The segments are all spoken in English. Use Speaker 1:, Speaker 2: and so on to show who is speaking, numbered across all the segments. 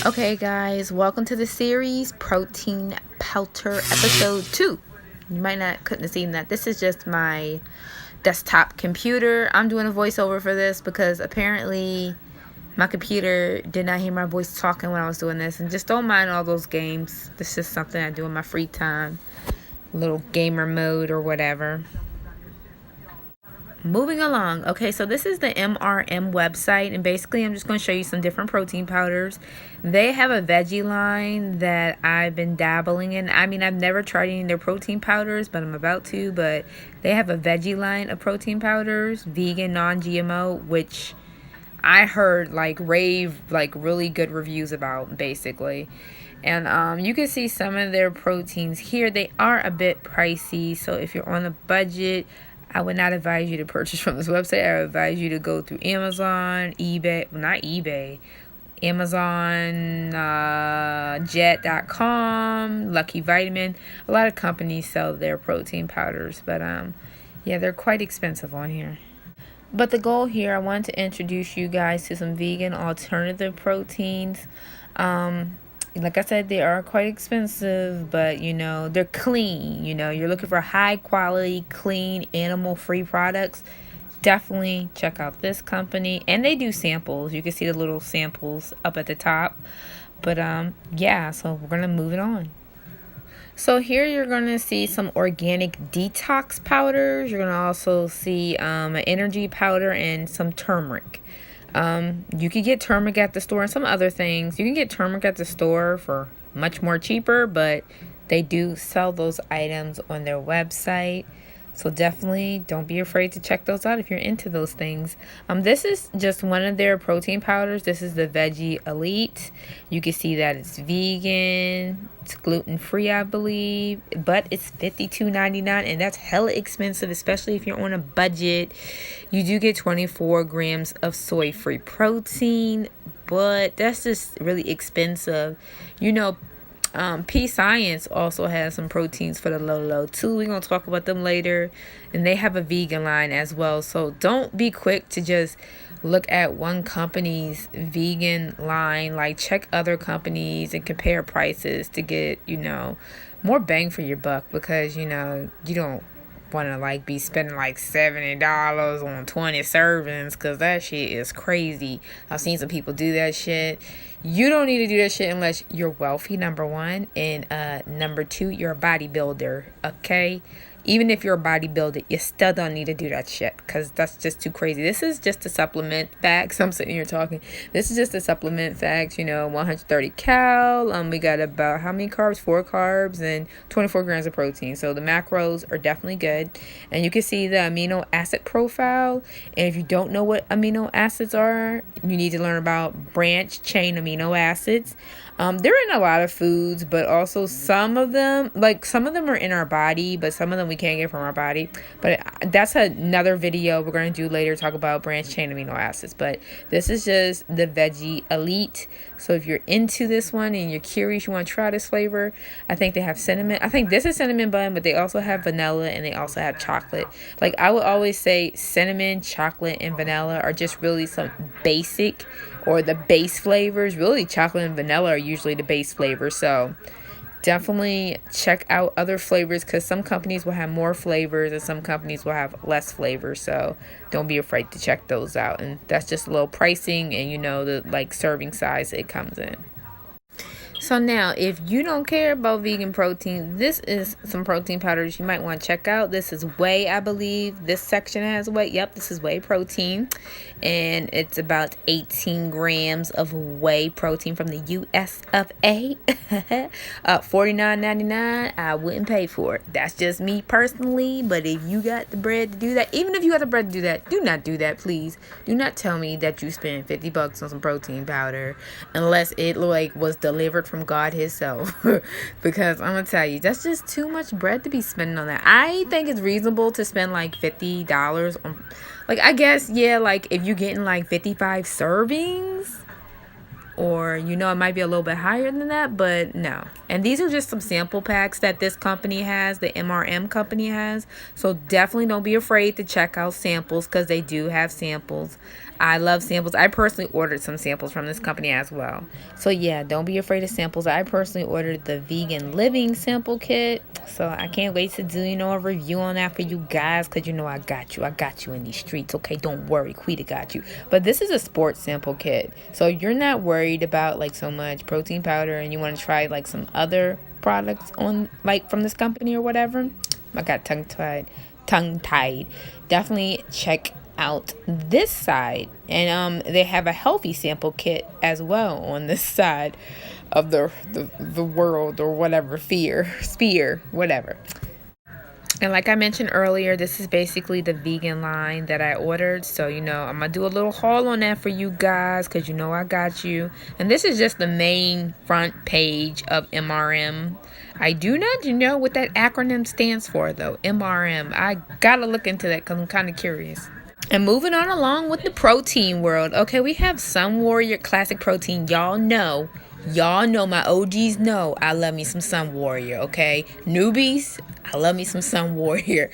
Speaker 1: Okay guys, welcome to the series Protein Pelter episode 2. You might not couldn't have seen that. This is just my desktop computer. I'm doing a voiceover for this because apparently my computer did not hear my voice talking when I was doing this. And just don't mind all those games. This is something I do in my free time. A little gamer mode or whatever. Moving along. Okay, so this is the MRM website, and basically I'm just going to show you some different protein powders. They have a veggie line that I've been dabbling in. I mean, I've never tried any of their protein powders, but I'm about to. But they have a veggie line of protein powders, vegan, non-GMO, which I heard rave really good reviews about, basically. And you can see some of their proteins here. They are a bit pricey, so if you're on a budget, I would not advise you to purchase from this website. I would advise you to go through Amazon, eBay, well, not eBay, Amazon, Jet.com, Lucky Vitamin. A lot of companies sell their protein powders, but yeah, they're quite expensive on here. But the goal here, I want to introduce you guys to some vegan alternative proteins. Like I said, they are quite expensive, but they're clean. You're looking for high quality, clean, animal free products. Definitely check out this company. And they do samples. You can see the little samples up at the top. But yeah, so we're gonna move it on. So here you're going to see some organic detox powders. You're going to also see an energy powder and some turmeric. You can get turmeric at the store and some other things. You can get turmeric at the store for much more cheaper, but they do sell those items on their website. So definitely don't be afraid to check those out if you're into those things. This is just one of their protein powders. This is the Veggie Elite. You can see that it's vegan. It's gluten-free, I believe. But it's $52.99, and that's hella expensive, especially if you're on a budget. You do get 24 grams of soy-free protein, but that's just really expensive. P Science also has some proteins for the low too. We're going to talk about them later. And they have a vegan line as well. So don't be quick to just look at one company's vegan line. Check other companies and compare prices to get, more bang for your buck. Because, you don't want to be spending $70 on 20 servings, because that shit is crazy. I've seen some people do that shit. You don't need to do that shit unless you're wealthy, number one, and number two, you're a bodybuilder. Okay, even if you're a bodybuilder, you still don't need to do that shit, because that's just too crazy. This is just a supplement facts. I'm sitting here talking. This is just a supplement facts. 130 cal. We got about how many carbs? 4 carbs and 24 grams of protein. So the macros are definitely good. And you can see the amino acid profile. And if you don't know what amino acids are, you need to learn about branched chain amino acids. They're in a lot of foods, but also some of them are in our body, but some of them we can't get from our body. But that's another video we're going to do later, talk about branched chain amino acids. But this is just the Veggie Elite. So if you're into this one and you're curious, you want to try this flavor, I think they have cinnamon. I think this is cinnamon bun, but they also have vanilla and they also have chocolate. I would always say cinnamon, chocolate, and vanilla are just really some basic or the base flavors. Really, chocolate and vanilla are usually the base flavors. So definitely check out other flavors, because some companies will have more flavors and some companies will have less flavors. So don't be afraid to check those out. And that's just a little pricing and the serving size it comes in. So now, if you don't care about vegan protein, this is some protein powders you might want to check out. This is whey, I believe. This section has whey. Yep, this is whey protein. And it's about 18 grams of whey protein from the US of A. $49.99. I wouldn't pay for it. That's just me personally. But if you got the bread to do that, even if you got the bread to do that, do not do that, please. Do not tell me that you spent $50 on some protein powder unless it was delivered from God himself. Because I'm gonna tell you, that's just too much bread to be spending on that. I think it's reasonable to spend $50 on, I guess, yeah, if you're getting 55 servings, or it might be a little bit higher than that, but no. And these are just some sample packs that this company has, the MRM company has. So definitely don't be afraid to check out samples, because they do have samples. I love samples. I personally ordered some samples from this company as well. So yeah, don't be afraid of samples. I personally ordered the vegan living sample kit. So I can't wait to do, a review on that for you guys. Because I got you. I got you in these streets. Okay, don't worry. Quita got you. But this is a sports sample kit. So you're not worried about like so much protein powder and you want to try like some other products on like from this company or whatever. I got tongue-tied. Definitely check out this side, and they have a healthy sample kit as well on this side of the world or whatever sphere, whatever. And like I mentioned earlier, this is basically the vegan line that I ordered. So, I'm going to do a little haul on that for you guys because I got you. And this is just the main front page of MRM. I do not know what that acronym stands for, though. MRM. I got to look into that because I'm kind of curious. And moving on along with the protein world. Okay, we have Sun Warrior Classic Protein. Y'all know, my OGs know I love me some Sun Warrior, okay? Newbies, I love me some Sun Warrior.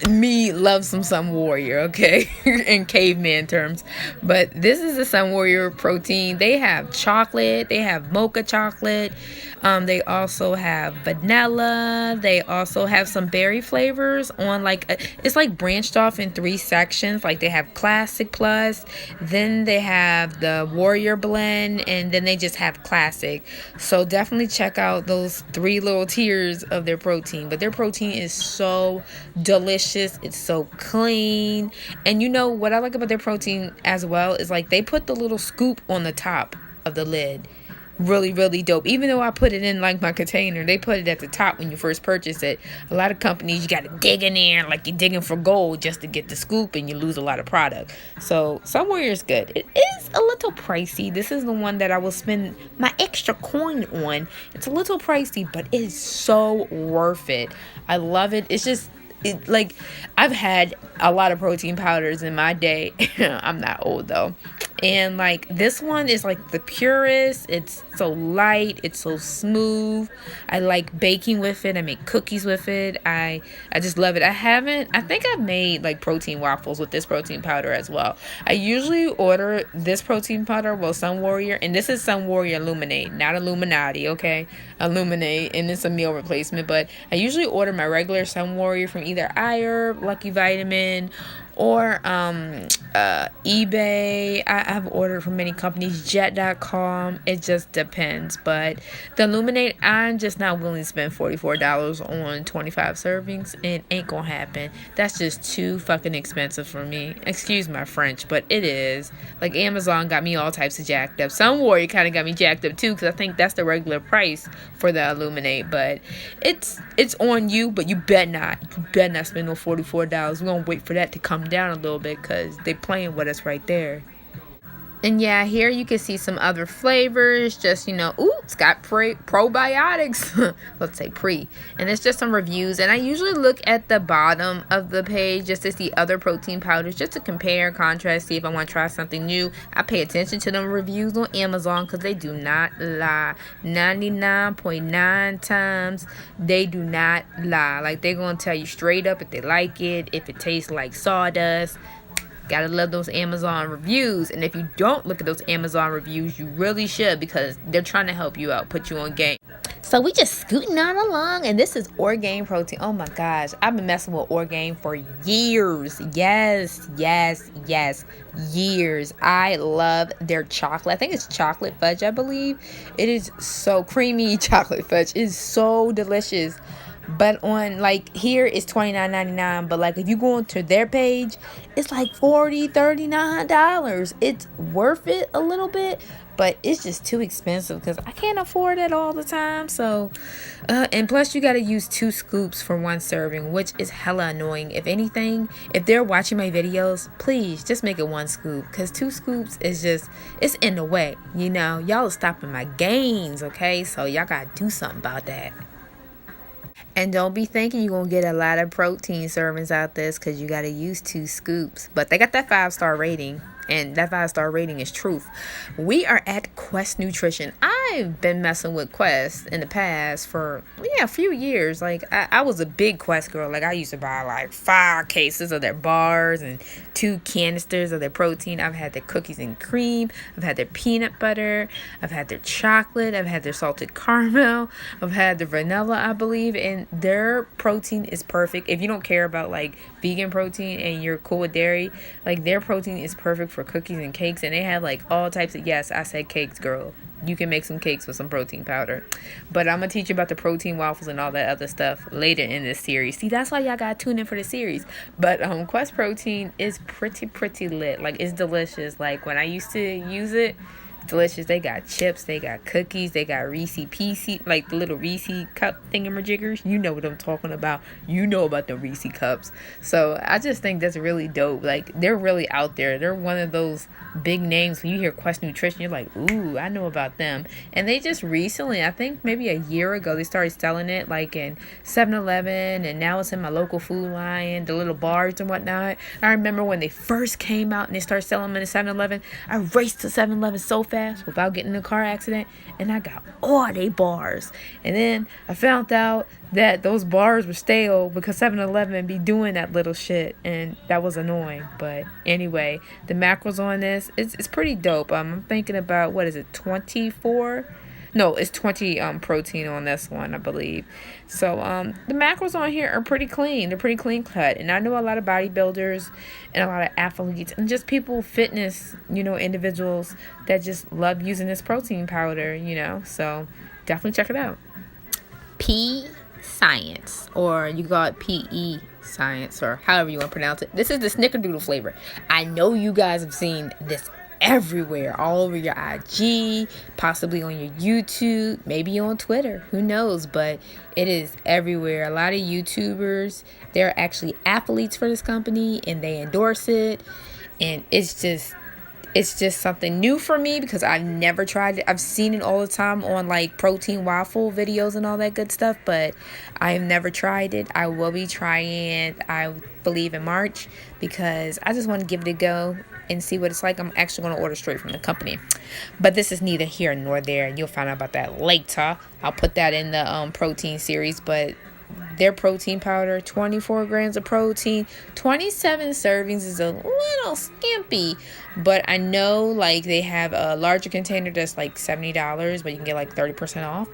Speaker 1: Me love some Sun Warrior, okay? In caveman terms. But this is the Sun Warrior protein. They have chocolate. They have mocha chocolate. They also have vanilla. They also have some berry flavors on it's like branched off in 3 sections. Like they have classic plus, then they have the warrior blend, and then they just have classic. So definitely check out those 3 little tiers of their protein. But their protein is so delicious. It's so clean. And what I like about their protein as well is like they put the little scoop on the top of the lid. Really, really dope. Even though I put it in like my container, they put it at the top when you first purchase it. A lot of companies, you got to dig in there like you're digging for gold just to get the scoop, and you lose a lot of product. So Sun Warrior is good. It is a little pricey. This is the one that I will spend my extra coin on. It's a little pricey, but it is so worth it. I love it. It's just I've had a lot of protein powders in my day. I'm not old though. And this one is like the purest. It's so light. It's so smooth. I like baking with it. I make cookies with it. I just love it. I think I've made like protein waffles with this protein powder as well. I usually order this protein powder, Sun Warrior, and this is Sun Warrior Illuminate, not Illuminati, okay? Illuminate, and it's a meal replacement. But I usually order my regular Sun Warrior from either iHerb, Lucky Vitamin, or eBay. I've ordered from many companies, jet.com. It just depends. But the Illuminate, I'm just not willing to spend $44 on 25 servings. It ain't gonna happen. That's just too fucking expensive for me. Excuse my French, but it is. Like Amazon got me all types of jacked up. Sun Warrior kind of got me jacked up too, because I think that's the regular price for the Illuminate. But it's on you, but you bet not. You bet not spend no $44. We're gonna wait for that to come down a little bit because they playing with us right there. And yeah, here you can see some other flavors. Just, it's got probiotics. Let's say pre. And it's just some reviews. And I usually look at the bottom of the page just to see other protein powders, just to compare, contrast, see if I want to try something new. I pay attention to them reviews on Amazon because they do not lie. 99.9 times, they do not lie. Like, they're going to tell you straight up if they like it, if it tastes like sawdust. Gotta love those Amazon reviews. And if you don't look at those Amazon reviews, you really should, because they're trying to help you out, put you on game. So we just scooting on along, and this is Orgain protein. Oh my gosh, I've been messing with Orgain for years. Yes, years. I love their chocolate. I think it's chocolate fudge, I believe. It is so creamy. Chocolate fudge is so delicious. But on here it's $29.99, but if you go onto their page, it's like $39. It's worth it a little bit, but it's just too expensive because I can't afford it all the time. So and plus you got to use 2 scoops for 1 serving, which is hella annoying. If anything, if they're watching my videos, please just make it 1 scoop, because 2 scoops is just, it's in the way. Y'all are stopping my gains, okay? So y'all got to do something about that. And don't be thinking you're going to get a lot of protein servings out this, because you got to use 2 scoops. But they got that 5-star rating, and that 5-star rating is truth. We are at Quest Nutrition. I I've been messing with Quest in the past for, yeah, a few years. Like, I was a big Quest girl. Like, I used to buy like 5 cases of their bars and 2 canisters of their protein. I've had their cookies and cream. I've had their peanut butter. I've had their chocolate. I've had their salted caramel. I've had the vanilla, I believe. And their protein is perfect. If you don't care about like vegan protein and you're cool with dairy, like their protein is perfect for cookies and cakes. And they have like all types of, yes, I said cakes, girl. You can make some cakes with some protein powder. But I'm going to teach you about the protein waffles and all that other stuff later in this series. See, that's why y'all got to tune in for the series. But Quest protein is pretty lit. Like, it's delicious. Like, when I used to use it, delicious. They got chips, they got cookies, they got Reese Pieces, like the little Reese cup thingamajiggers. You know what I'm talking about. You know about the Reese cups. So I just think that's really dope. Like, they're really out there. They're one of those big names. When you hear Quest Nutrition, you're like, ooh, I know about them. And they just recently, I think maybe a year ago, they started selling it like in 7-Eleven, and now it's in my local Food Lion, the little bars and whatnot. I remember when they first came out and they started selling them in the 7-Eleven, I raced to 7-Eleven so fast without getting in a car accident, and I got all they bars. And then I found out that those bars were stale because 7-Eleven be doing that little shit, and that was annoying. But anyway, the macros on this, it's pretty dope. I'm thinking about, what is it, 24? No, it's 20 protein on this one, I believe. So the macros on here are pretty clean. They're pretty clean cut. And I know a lot of bodybuilders and a lot of athletes and just people, fitness, individuals that just love using this protein powder, So definitely check it out. P Science, or you call it PE Science, or however you want to pronounce it. This is the snickerdoodle flavor. I know you guys have seen this everywhere, all over your IG, possibly on your YouTube, maybe on Twitter, who knows, but it is everywhere. A lot of YouTubers, they're actually athletes for this company and they endorse it, and it's just something new for me because I've never tried it. I've seen it all the time on like protein waffle videos and all that good stuff, but I've never tried it. I will be trying it, I believe, in March, because I just want to give it a go and see what it's like. I'm actually going to order straight from the company. But this is neither here nor there. You'll find out about that later. I'll put that in the protein series, but their protein powder, 24 grams of protein, 27 servings is a little skimpy, but I know like they have a larger container that's like $70, but you can get like 30% off.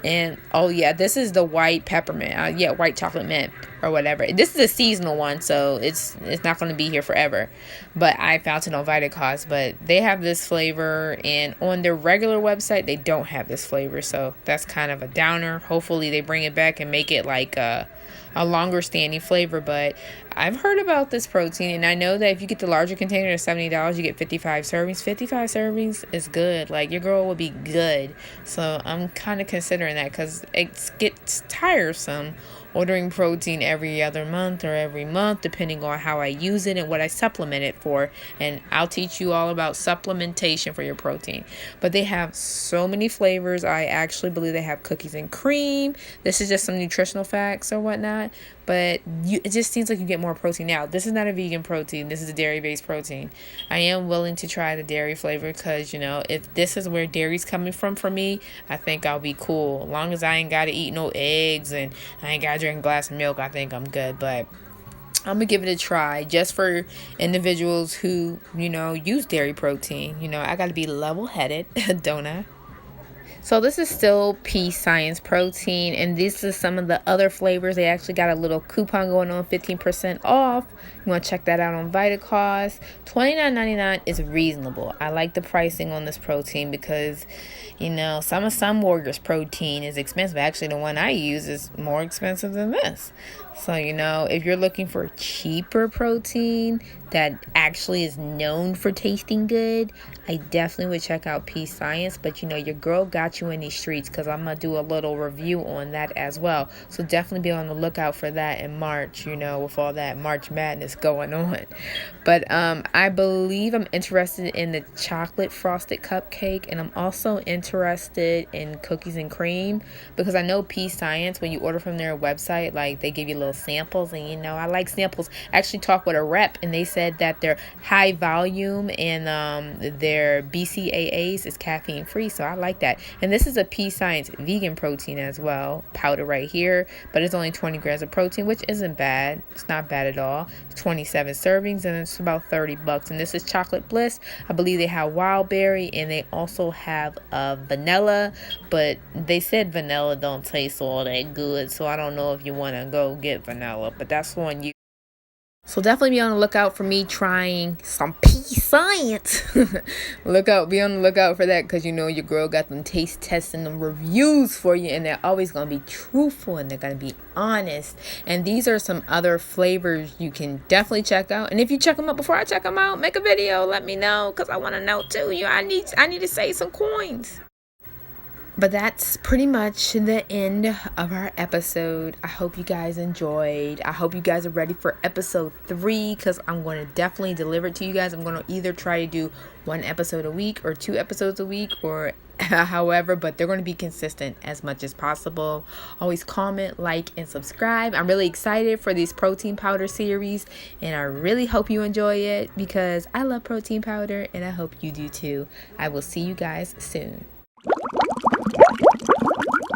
Speaker 1: And oh yeah, this is the white peppermint, white chocolate mint or whatever. This is a seasonal one, so it's not going to be here forever, but I found it on Vitacost. But they have this flavor, and on their regular website they don't have this flavor, so that's kind of a downer. Hopefully they bring it back and make it like a longer standing flavor. But I've heard about this protein, and I know that if you get the larger container at $70, you get 55 servings. 55 servings is good. Like, your girl will be good. So I'm kind of considering that, because it gets tiresome ordering protein every other month or every month, depending on how I use it and what I supplement it for. And I'll teach you all about supplementation for your protein. But they have so many flavors. I actually believe they have cookies and cream. This is just some nutritional facts or whatnot. But it just seems like you get more protein. Now, this is not a vegan protein. This is a dairy-based protein. I am willing to try the dairy flavor because, if this is where dairy's coming from for me, I think I'll be cool. As long as I ain't got to eat no eggs and I ain't got to drink a glass of milk, I think I'm good. But I'm going to give it a try just for individuals who, use dairy protein. I got to be level-headed, don't I? So this is still P Science protein, and this is some of the other flavors. They actually got a little coupon going on, 15% off. You want to check that out on Vitacost. $29.99 is reasonable. I like the pricing on this protein because, some Warriors protein is expensive. Actually, the one I use is more expensive than this. So, if you're looking for cheaper protein that actually is known for tasting good, I definitely would check out P Science. But, your girl got you in these streets, because I'm going to do a little review on that as well. So definitely be on the lookout for that in March, with all that March Madness going on. But I believe I'm interested in the chocolate frosted cupcake, and I'm also interested in cookies and cream, because I know P Science, when you order from their website, like, they give you a little samples. And you know, I like samples. I actually talked with a rep, and they said that they're high volume and their BCAAs is caffeine free, so I like that. And this is a P Science vegan protein as well, powder right here, but it's only 20 grams of protein, which isn't bad. It's not bad at all. 27 servings, and it's about $30. And this is Chocolate Bliss. I believe they have wild berry, and they also have vanilla, but they said vanilla don't taste all that good, so I don't know if you want to go get vanilla, but that's on you. So definitely be on the lookout for me trying some P Science. Be on the lookout for that, because you know your girl got them taste tests and them reviews for you, and they're always going to be truthful and they're going to be honest. And these are some other flavors you can definitely check out. And if you check them out before I check them out, make a video, let me know, because I want to know too. I need to save some coins. But that's pretty much the end of our episode. I hope you guys enjoyed. I hope you guys are ready for episode 3, because I'm going to definitely deliver it to you guys. I'm going to either try to do 1 episode a week or 2 episodes a week, or however, but they're going to be consistent as much as possible. Always comment, like, and subscribe. I'm really excited for this protein powder series, and I really hope you enjoy it, because I love protein powder and I hope you do too. I will see you guys soon.